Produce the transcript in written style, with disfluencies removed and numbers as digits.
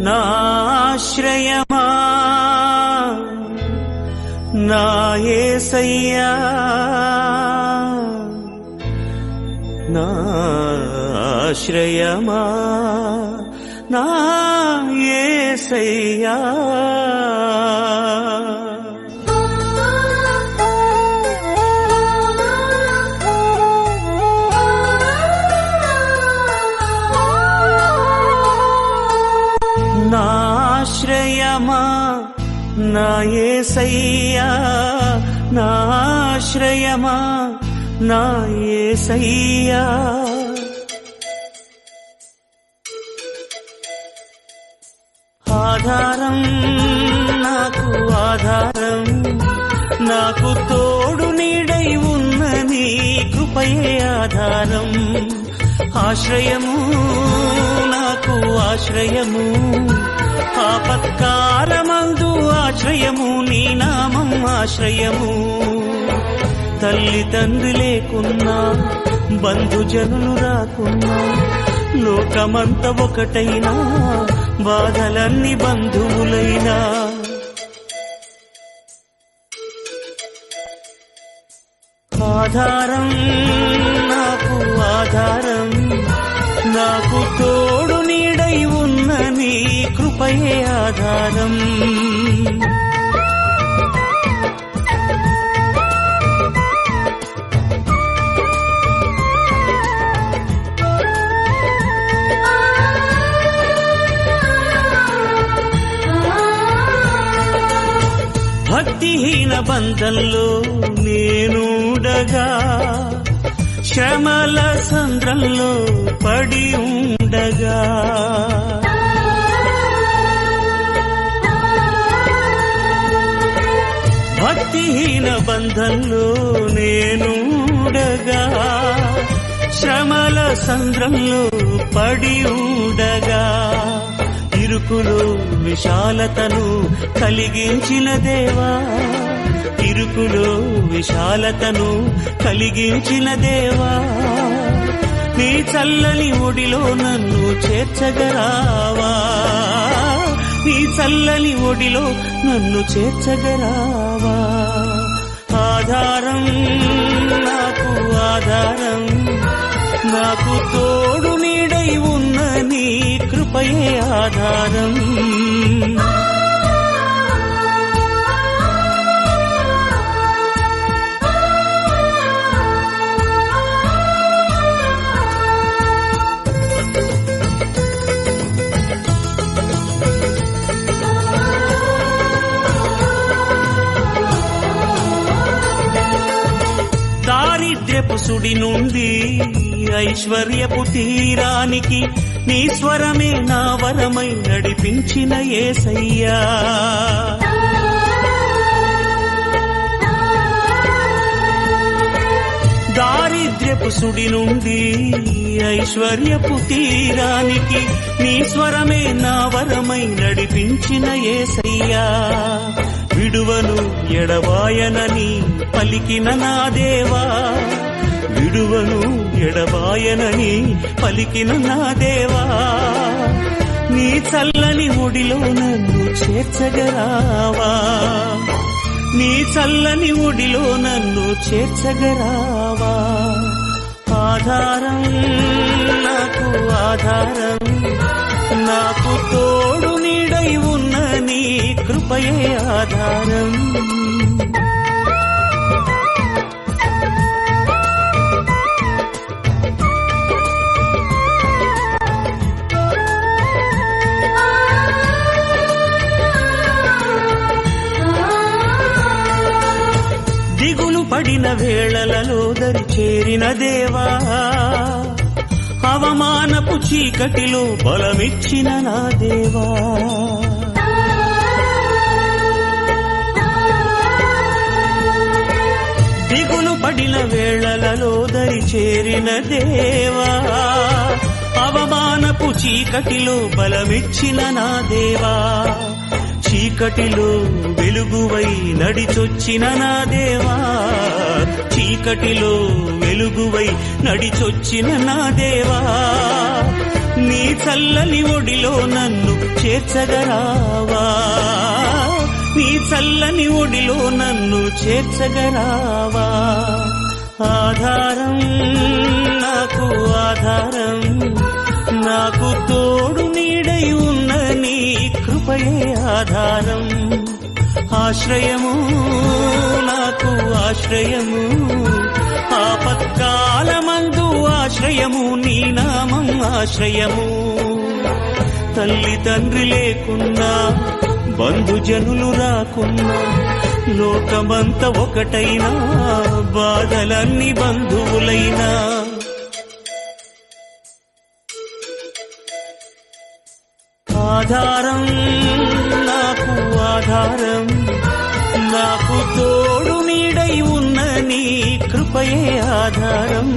నాశ్రయమా నా యేసయ్యా నాశ్రయమా నా యేసయ్యా నాశ్రయమా నా యేసయ్యా నాశ్రయమా నా యేసయ్యా ఆధారం నాకు ఆధారం నాకు తోడు నీడై ఉన్న నీ కృపయే ఆధారం ఆశ్రయము నాకు ఆశ్రయము ఆపత్కాలమందు ఆశ్రయము నీ నామం ఆశ్రయము తల్లి తండ్రి లేకున్నా బంధుజనులు రాకున్నా లోకమంత ఒకటైనా బాధలన్నీ బంధువులైనా ఆధారం నాకు ఆధారం నాకు తోడు నీడై ఉన్న నీ కృపయే ఆధారం భక్తిహీన బంధంలో నేనుండగా శ్రమల సంద్రంలో పడి ఉండగా భక్తిహీన బంధంలో నేనుండగా శ్రమల సంద్రంలో పడి ఉండగా ఇరుకులో విశాలతను కలిగించిన దేవా ఇరుకులో విశాలతను కలిగించిన దేవా నీ చల్లని ఒడిలో నన్ను చేర్చగరావా నీ చల్లని ఒడిలో నన్ను చేర్చగరావా ఆధారం నాకు ఆధారం నాకు తోడు నీడై ఉన్న నీ కృపయే ఆధారం దారిద్ర్యపు సుడి నుండి ఐశ్వర్యపు తీరానికి నీ స్వరమే నా వరమై నడిపించిన యేసయ్యా దారిద్ర్యపు సుడి నుండి ఐశ్వర్యపు తీరానికి నీ స్వరమే నా వరమై నడిపించిన యేసయ్యా విడువను ఎడబాయనని పలికిన నా దేవా విడువను ఎడబాయనని పలికిన నా దేవా నీ చల్లని ఒడిలో నన్ను చేర్చగరావా నీ చల్లని ఒడిలో నన్ను చేర్చగరావా ఆధారం నాకు ఆధారం నాకు తోడు నీడై ఉన్న నీ కృపయే ఆధారం దిగులు పడిన వేళలలో దరి చేరిన దేవా అవమానపు చీకటిలో బలమిచ్చిన నా దేవా దిగులు పడిన వేళలలో దరి చేరిన దేవా అవమానపు చీకటిలో బలమిచ్చిన నా దేవా చీకటిలో వెలుగువై నడిచొచ్చిన నా దేవా చీకటిలో వెలుగువై నడిచొచ్చిన నా దేవా నీ చల్లని ఒడిలో నన్ను చేర్చగరావా, నీ చల్లని ఒడిలో నన్ను చేర్చగరావా. ఆధారం నాకు ఆధారం, నాకు తోడు నీడై ఉన్న నీ కృపయే ఆధారం. ఆశ్రయము నాకు ఆశ్రయము, ఆపత్కాలమందు ఆశ్రయము, నీ నామం ఆశ్రయము. తల్లి తండ్రి లేకున్నా, బంధుజనులు రాకున్నా, లోకమంత ఒకటైనా, బాధలన్నీ బంధువులైనా. ఆధారం నాకు ఆధారం, నాకు తోడు నీడై ఉన్న నీ కృపయే ఆధారం.